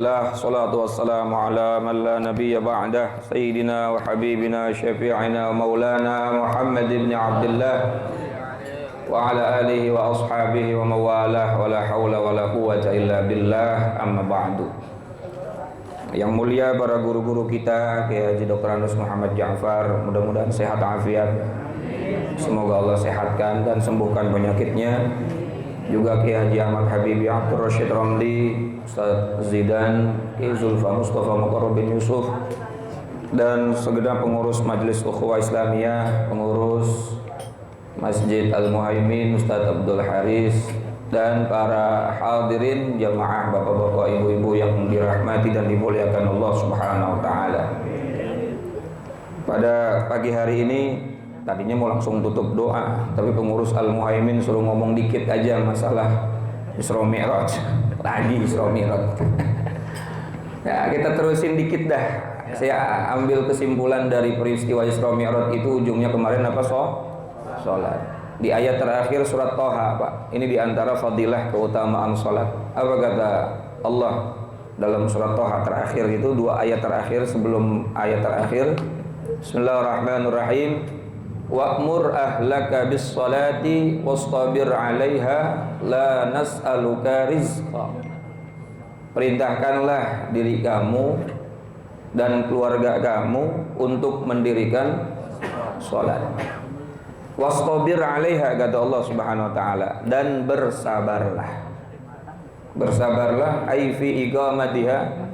Salatu wassalamu ala man la nabiyya ba'dah Sayyidina wa habibina syafi'ina wa maulana Muhammad ibn Abdullah wa ala alihi wa ashabihi wa mawalah wa la hawla wa la quwwata illa billah, amma ba'du. Yang mulia para guru-guru kita, Kiai Haji Dr. Anus Muhammad Ja'far, mudah-mudahan sehat afiat. Semoga Allah sehatkan dan sembuhkan penyakitnya. Juga Kiai Haji Ahmad Habibi Abdul Rashid Ramli, Ustaz Zidan, Kiai Zulfa Mustafa Muqarrab bin Yusuf, dan segenap pengurus Majelis Ukhuwah Islamiyah, pengurus Masjid Al-Muhaimin, Ustaz Abdul Haris, dan para hadirin jamaah bapak-bapak, ibu-ibu yang dirahmati dan dimuliakan Allah Subhanahu wa taala. Pada pagi hari ini tadinya mau langsung tutup doa, tapi pengurus Al-Muhaimin suruh ngomong dikit aja masalah Isra Mi'raj. Lagi Isra Mi'raj. Ya, kita terusin dikit dah. Saya ambil kesimpulan dari peristiwa Isra Mi'raj itu, ujungnya kemarin apa? Salat. Di ayat terakhir surat Thaha, Pak. Ini diantara fadilah keutamaan salat. Apa kata Allah dalam surat Thaha terakhir itu, dua ayat terakhir sebelum ayat terakhir. Bismillahirrahmanirrahim. Wa'mur ahlaka bis salati wastabir 'alaiha la nas'aluka rizqa. Perintahkanlah diri kamu dan keluarga kamu untuk mendirikan salat. Wastabir 'alaiha, kata Allah Subhanahu wa taala, dan bersabarlah. Bersabarlah ai fi iqamatiha.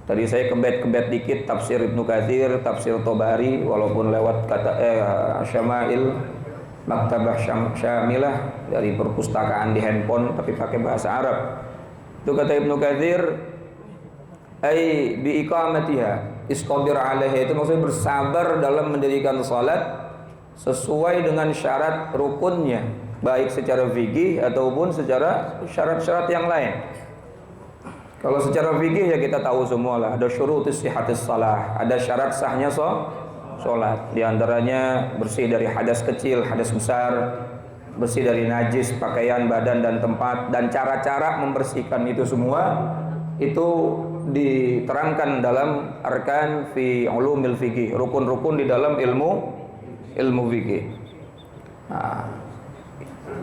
Tadi saya kebet dikit tafsir Ibnu Katsir, tafsir Tobari, walaupun lewat kata Syama'il, Maktabah Syamilah dari perpustakaan di handphone, tapi pakai bahasa Arab. Itu kata Ibnu Katsir, ai bi iqamatiha, istabir 'alaiha, itu maksudnya bersabar dalam mendirikan salat sesuai dengan syarat rukunnya, baik secara fikih ataupun secara syarat-syarat yang lain. Kalau secara fikih ya kita tahu semua lah, ada syurutus sihhatis shalah, ada syarat sahnya salat. Di antaranya bersih dari hadas kecil, hadas besar, bersih dari najis pakaian, badan dan tempat, dan cara-cara membersihkan itu semua itu diterangkan dalam arkan fi ulumil fikih, rukun-rukun di dalam ilmu fikih. Nah,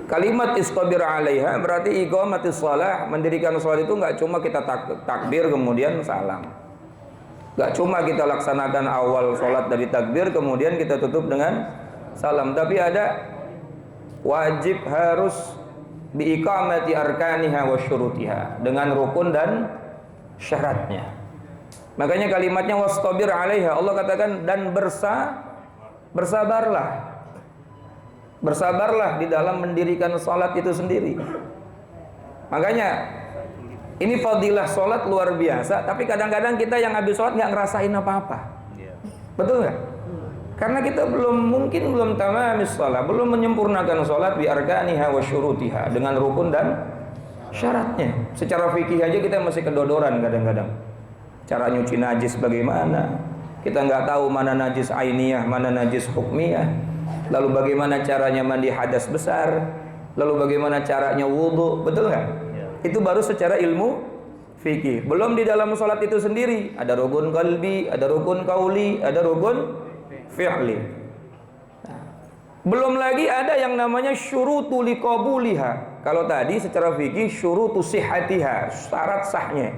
kalimat istabir 'alaiha berarti iqamatis shalah, mendirikan salat itu enggak cuma kita takbir kemudian salam. Enggak cuma kita laksanakan awal salat dari takbir kemudian kita tutup dengan salam, tapi ada wajib, harus bi iqamati arkaniha wa syurutiha, dengan rukun dan syaratnya. Makanya kalimatnya wastabir 'alaiha, Allah katakan dan bersabarlah. Bersabarlah di dalam mendirikan salat itu sendiri. Makanya ini fadilah salat luar biasa, tapi kadang-kadang kita yang habis salat nggak ngerasain apa-apa. Betul nggak? Karena kita belum tamamis salat, belum menyempurnakan salat bi arkaniha wa syurutiha, dengan rukun dan syaratnya. Secara fikih aja kita masih kedodoran kadang-kadang. Cara nyuci najis bagaimana? Kita nggak tahu mana najis ainiyah, mana najis hukmiyah. Lalu bagaimana caranya mandi hadas besar, lalu bagaimana caranya wudhu, betul nggak? Ya. Itu baru secara ilmu fikih. Belum di dalam sholat itu sendiri, ada rukun qalbi, ada rukun qauli, ada rukun fi'li. Nah, belum lagi ada yang namanya syurutu liqabuliha. Kalau tadi secara fikih syurutu sihhatiha, syarat sahnya.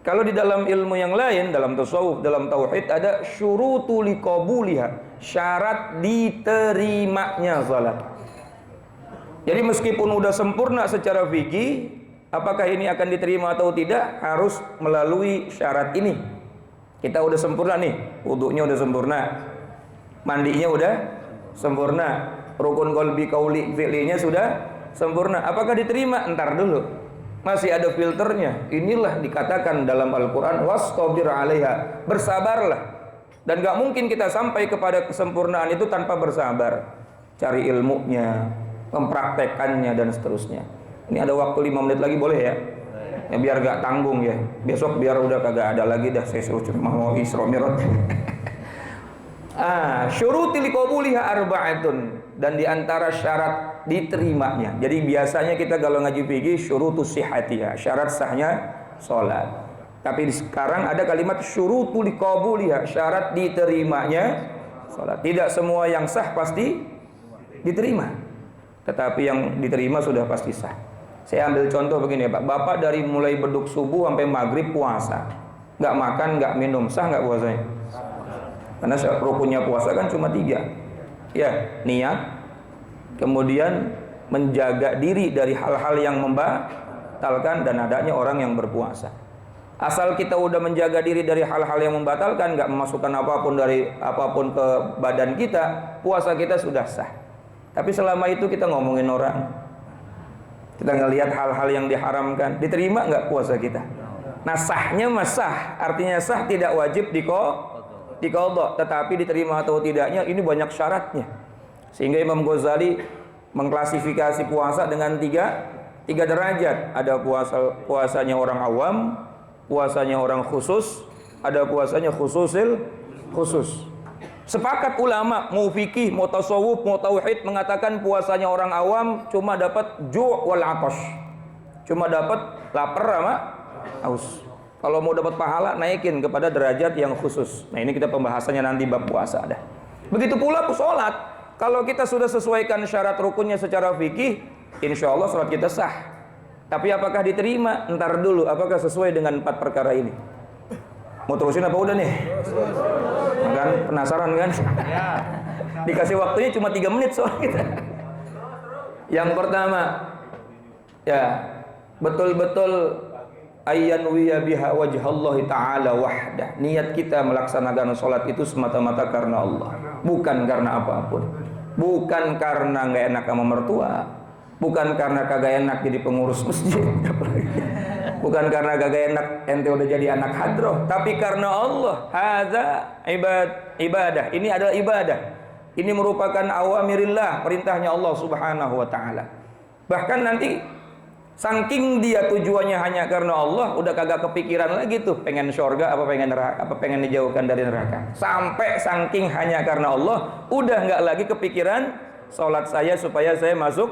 Kalau di dalam ilmu yang lain, dalam tasawuf, dalam tauhid, ada syurutu liqabuliha, syarat diterimanya salat. Jadi meskipun udah sempurna secara fikih, apakah ini akan diterima atau tidak harus melalui syarat ini. Kita udah sempurna nih, wudunya udah sempurna, mandinya udah sempurna, rukun qalbi qauli fi'linya sudah sempurna. Apakah diterima? Entar dulu. Masih ada filternya. Inilah dikatakan dalam Al-Quran wastabir 'alaiha, bersabarlah. Dan gak mungkin kita sampai kepada kesempurnaan itu tanpa bersabar. Cari ilmunya, mempraktekannya, dan seterusnya. Ini ada waktu 5 menit lagi, boleh ya? Ya biar gak tanggung ya. Besok biar udah kagak ada lagi dah, saya suruh cuma mau Isra Mi'raj. Syurutil qabuliha arba'atun, dan diantara syarat diterimanya. Jadi biasanya kita kalau ngaji fikih syurutus sihhatiha, syarat sahnya salat. Tapi sekarang ada kalimat syurutul qabuliha, syarat diterimanya salat. Tidak semua yang sah pasti diterima, tetapi yang diterima sudah pasti sah. Saya ambil contoh begini ya Pak. Bapak dari mulai beduk subuh sampai maghrib puasa, nggak makan, nggak minum, sah nggak puasanya? Karena rukunnya puasa kan cuma 3. Ya, niat, kemudian menjaga diri dari hal-hal yang membatalkan, dan adanya orang yang berpuasa. Asal kita udah menjaga diri dari hal-hal yang membatalkan, nggak memasukkan apapun ke badan kita, puasa kita sudah sah. Tapi selama itu kita ngomongin orang, kita ngelihat hal-hal yang diharamkan, diterima nggak puasa kita? Nah, sahnya mas sah, artinya sah, tidak wajib diqadha, tetapi diterima atau tidaknya ini banyak syaratnya. Sehingga Imam Ghazali mengklasifikasi puasa dengan tiga derajat. Ada puasanya orang awam, puasanya orang khusus, ada puasanya khusus. Sepakat ulama, mau fikih, mau tasawuf, mau tauhid, mengatakan puasanya orang awam cuma dapat ju' wal atash, cuma dapat lapar sama haus. Kalau mau dapat pahala, naikin kepada derajat yang khusus. Nah, ini kita pembahasannya nanti bab puasa ada. Begitu pula sholat, kalau kita sudah sesuaikan syarat rukunnya secara fikih, insya Allah sholat kita sah. Tapi apakah diterima? Ntar dulu, apakah sesuai dengan 4 perkara ini? Mau terusin apa udah nih? Kan penasaran kan? Dikasih waktunya cuma 3 menit soal kita. Yang pertama, ya, betul-betul ayyanwiya biha wajhallahi ta'ala wahdah. Niat kita melaksanakan sholat itu semata-mata karena Allah, bukan karena apapun. Bukan karena nggak enak sama mertua, bukan karena kagak enak jadi pengurus masjid, bukan karena kagak enak ente udah jadi anak hadroh, tapi karena Allah. Hadza ibadah. Ini adalah ibadah. Ini merupakan awamirillah, perintahnya Allah Subhanahu wa taala. Bahkan nanti saking dia tujuannya hanya karena Allah, udah kagak kepikiran lagi tuh pengen surga apa pengen neraka, apa pengen dijauhkan dari neraka. Sampai saking hanya karena Allah, udah nggak lagi kepikiran sholat saya supaya saya masuk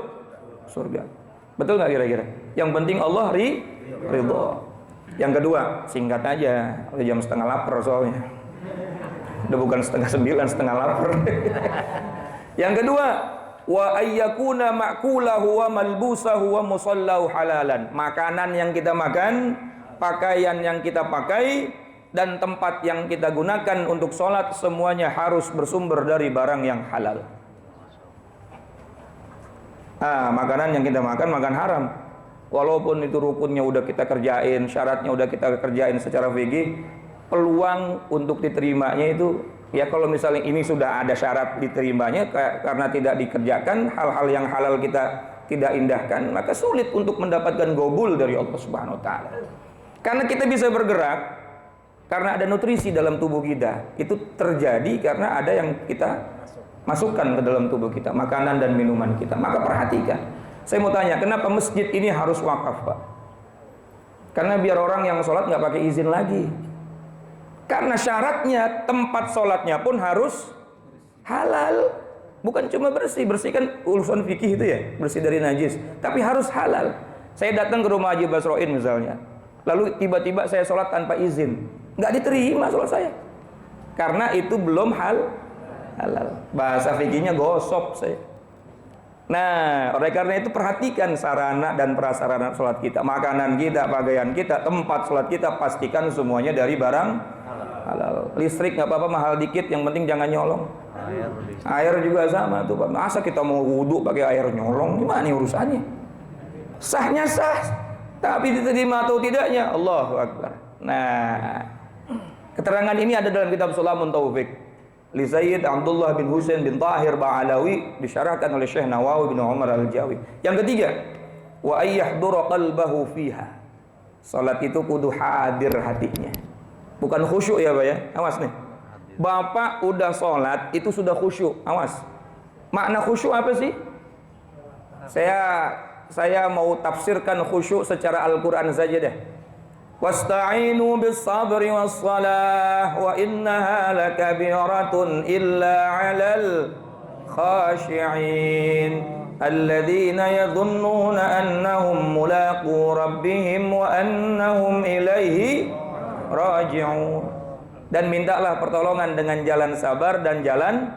surga. Betul nggak kira-kira? Yang penting Allah ridho. Yang kedua, singkat aja, udah jam setengah lapar soalnya. Udah bukan setengah 9, setengah lapar. Yang kedua, wa ayyakuna ma'kulahu wa malbusahu wa musallahu halalan. Makanan yang kita makan, pakaian yang kita pakai, dan tempat yang kita gunakan untuk sholat, semuanya harus bersumber dari barang yang halal. Makanan yang kita makan haram, walaupun itu rukunnya udah kita kerjain, syaratnya udah kita kerjain secara fikih, peluang untuk diterimanya itu, ya kalau misalnya ini sudah ada syarat diterimanya karena tidak dikerjakan, hal-hal yang halal kita tidak indahkan, maka sulit untuk mendapatkan gobul dari Allah Subhanahu wa taala. Karena kita bisa bergerak karena ada nutrisi dalam tubuh kita. Itu terjadi karena ada yang kita masukkan ke dalam tubuh kita, makanan dan minuman kita. Maka perhatikan. Saya mau tanya, kenapa masjid ini harus wakaf, Pak? Karena biar orang yang sholat nggak pakai izin lagi. Karena syaratnya tempat sholatnya pun harus halal. Bukan cuma bersih kan urusan fikih itu ya, bersih dari najis. Tapi harus halal. Saya datang ke rumah Haji Basroin misalnya, lalu tiba-tiba saya sholat tanpa izin, nggak diterima sholat saya. Karena itu belum halal. Bahasa fikihnya gosop saya. Nah, oleh karena itu perhatikan sarana dan prasarana sholat kita, makanan kita, pakaian kita, tempat sholat kita, pastikan semuanya dari barang halal. Listrik nggak apa-apa mahal dikit, yang penting jangan nyolong. Air juga sama tuh Pak. Masa kita mau wudhu pakai air nyolong, gimana nih urusannya? Sahnya sah, tapi diterima atau tidaknya, Allahu Akbar. Nah, keterangan ini ada dalam kitab Sulamun Taufik li Sayyid Abdullah bin Husain bin Tahir Ba'alawi, disyarahkan oleh Syekh Nawawi bin Umar Al-Jawi. Yang ketiga, wa ayyahdura qalbahu fiha. Salat itu kudu hadir hatinya. Bukan khusyuk ya Pak ya. Awas nih. Bapak udah salat itu sudah khusyuk. Awas. Makna khusyuk apa sih? Saya mau tafsirkan khusyuk secara Al-Qur'an saja deh. Wasta'inu bis sabri was salah wa innaha lakabiratun illa 'alal khashi'in alladzina yadhunnuna annahum mulaqu rabbihim wa annahum ilaihi raji'un. Dan mintalah pertolongan dengan jalan sabar dan jalan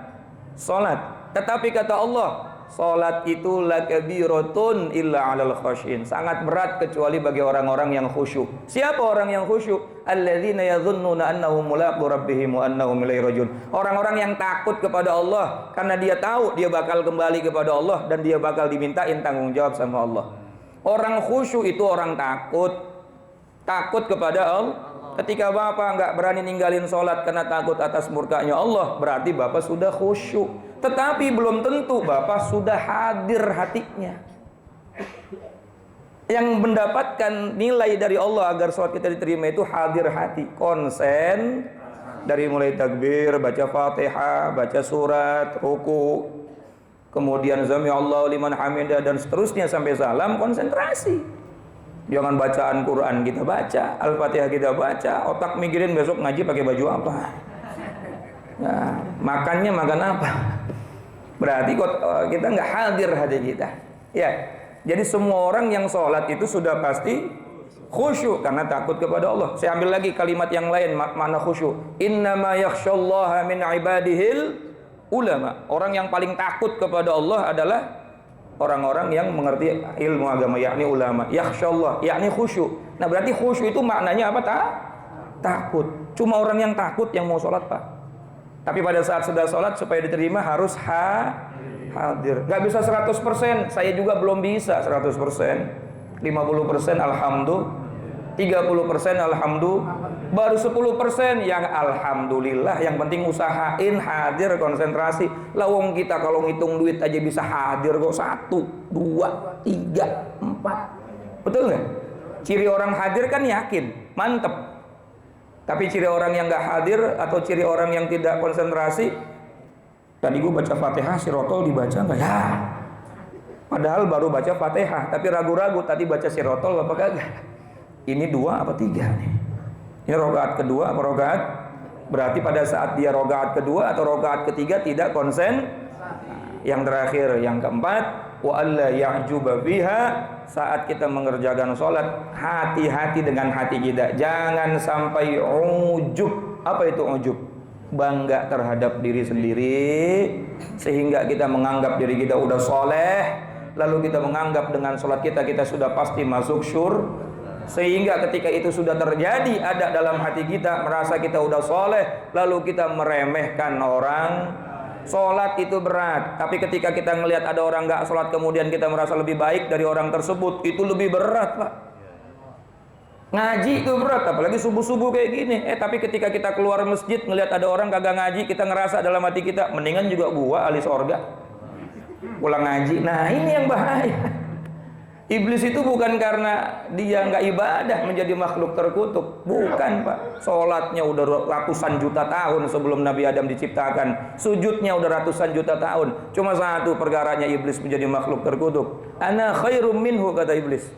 salat. Tetapi kata Allah, salat itu lakabiratun illa 'alal khasyin. Sangat berat kecuali bagi orang-orang yang khusyuk. Siapa orang yang khusyuk? Alladzina yadhunnuna annahum mulaqu rabbihim wa annahum ilaihi raji'un. Orang-orang yang takut kepada Allah karena dia tahu dia bakal kembali kepada Allah dan dia bakal dimintain tanggung jawab sama Allah. Orang khusyuk itu orang takut kepada Allah. Ketika bapak nggak berani ninggalin sholat karena takut atas murkanya Allah, berarti bapak sudah khusyuk. Tetapi belum tentu bapak sudah hadir hatinya. Yang mendapatkan nilai dari Allah agar sholat kita diterima itu hadir hati, konsen, dari mulai takbir, baca fatihah, baca surat, ruku, kemudian sami Allahu liman hamidah dan seterusnya sampai salam, konsentrasi. Jangan bacaan Quran kita baca, Al-Fatihah kita baca, otak mikirin besok ngaji pakai baju apa. Nah, makannya makan apa? Berarti kita nggak hadir hati kita. Ya, jadi semua orang yang sholat itu sudah pasti khusyuk karena takut kepada Allah. Saya ambil lagi kalimat yang lain makna khusyuk. Innama yakhsyallaha min ibadihil ulama. Orang yang paling takut kepada Allah adalah orang-orang yang mengerti ilmu agama, yakni ulama. Yakhsyallah, yakni khusyuk. Nah, berarti khusyuk itu maknanya apa? Takut. Cuma orang yang takut yang mau sholat, Pak. Tapi pada saat sudah sholat supaya diterima harus hadir. Gak bisa 100%. Saya juga belum bisa 100%. 50% alhamdulillah. 30% alhamdulillah. Baru 10% yang alhamdulillah. Yang penting usahain hadir, konsentrasi. Lawong kita kalau ngitung duit aja bisa hadir kok. 1, 2, 3, 4. Betul nggak? Ciri orang hadir kan yakin, mantep. Tapi ciri orang yang nggak hadir atau ciri orang yang tidak konsentrasi, tadi gue baca Fatihah, Sirotol dibaca nggak ya? Padahal baru baca Fatihah, tapi ragu-ragu tadi baca Sirotol apa kagak? Ini 2 apa 3 nih? Ini rokaat kedua apa rokaat? Berarti pada saat dia rokaat kedua atau rokaat ketiga tidak konsen. Yang terakhir, yang keempat, wa alla ya'juba biha, saat kita mengerjakan sholat, hati-hati dengan hati kita. Jangan sampai ujub. Apa itu ujub? Bangga terhadap diri sendiri sehingga kita menganggap diri kita udah soleh, lalu kita menganggap dengan sholat kita sudah pasti masuk syurga. Sehingga ketika itu sudah terjadi, ada dalam hati kita, merasa kita udah soleh, lalu kita meremehkan orang. Sholat itu berat, tapi ketika kita ngelihat ada orang nggak sholat kemudian kita merasa lebih baik dari orang tersebut, itu lebih berat, Pak. Ngaji itu berat, apalagi subuh-subuh kayak gini. Tapi ketika kita keluar masjid ngelihat ada orang kagak ngaji, kita ngerasa dalam hati kita, mendingan juga gua ahli sorga pulang ngaji. Nah, ini yang bahaya. Iblis itu bukan karena dia nggak ibadah menjadi makhluk terkutuk, bukan, Pak. Sholatnya udah ratusan juta tahun sebelum Nabi Adam diciptakan, sujudnya udah ratusan juta tahun. Cuma satu perkaranya iblis menjadi makhluk terkutuk. Ana khairum minhu, kata iblis.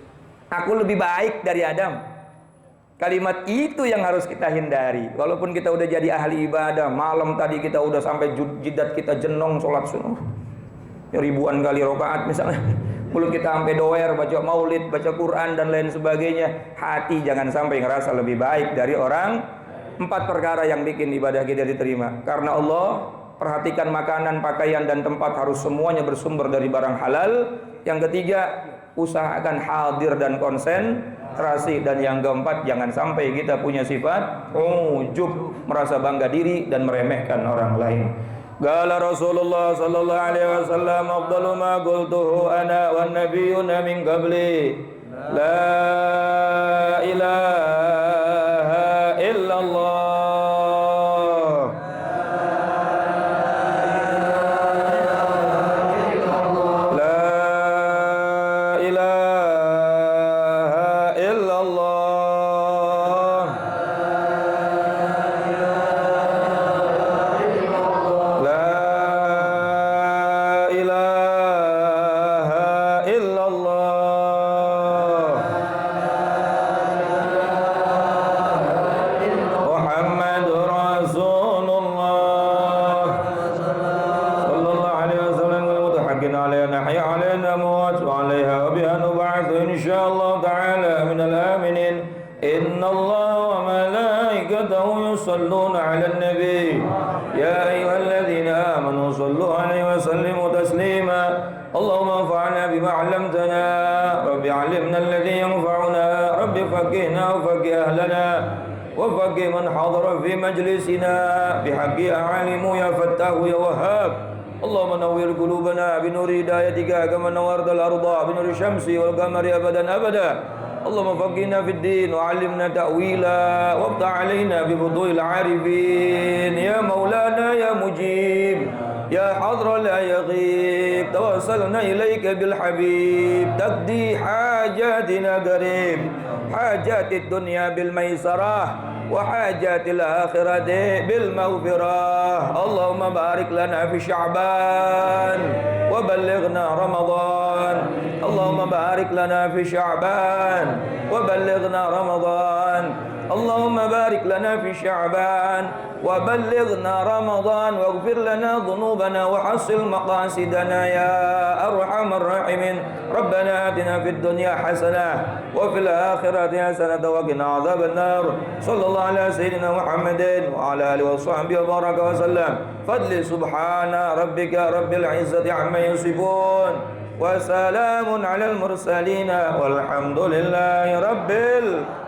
Aku lebih baik dari Adam. Kalimat itu yang harus kita hindari. Walaupun kita udah jadi ahli ibadah, malam tadi kita udah sampai jidat kita jenong sholat sunnah, ribuan kali rakaat misalnya. Mulut kita sampai doer, baca maulid, baca Quran dan lain sebagainya. Hati jangan sampai ngerasa lebih baik dari orang. 4 perkara yang bikin ibadah kita diterima. Karena Allah, perhatikan makanan, pakaian dan tempat harus semuanya bersumber dari barang halal. Yang ketiga, usahakan hadir dan konsentrasi. Dan yang keempat, jangan sampai kita punya sifat ujub, merasa bangga diri dan meremehkan orang lain. Qala Rasulullah sallallahu alaihi wasallam, afdalu ma qultuhu ana wan nabiyyuna min qabli, la ilaha illallah. وملائكته يصلون على النبي يا أيها الذين آمنوا صلوا عليه وسلموا تسليما اللهم انفعنا بما علمتنا رب علمنا الذي ينفعنا رب فقهنا وفقه أهلنا وفقه من حضر في مجلسنا بحق يا عالم يا فتاح يا وهاب اللهم نور قلوبنا بنور هدايتك كما نورت الأرض بنور الشمس والقمر أبدا أبدا اللهم فقهنا في الدين وعلمنا تأويلا وافتح علينا بفضول العارفين يا مولانا يا مجيب يا حضر لا يغيب توصلنا إليك بالحبيب تقضي حاجاتنا قريب حاجات الدنيا بالميسرة وحاجات الآخرة بالمغفرة اللهم بارك لنا في شعبان وبلغنا رمضان اللهم بارك لنا في شعبان وبلغنا رمضان اللهم بارك لنا في شعبان وبلغنا رمضان واغفر لنا ذنوبنا وحصل مقاصدنا يا أرحم الراحمين ربنا آتنا في الدنيا حسنة وفي الآخرة حسنة وقنا عذاب النار صلى الله على سيدنا محمد وعلى آله وصحبه وبارك وسلم فضل سبحان ربك رب العزة عما يصفون وسلام على المرسلين والحمد لله رب العالمين.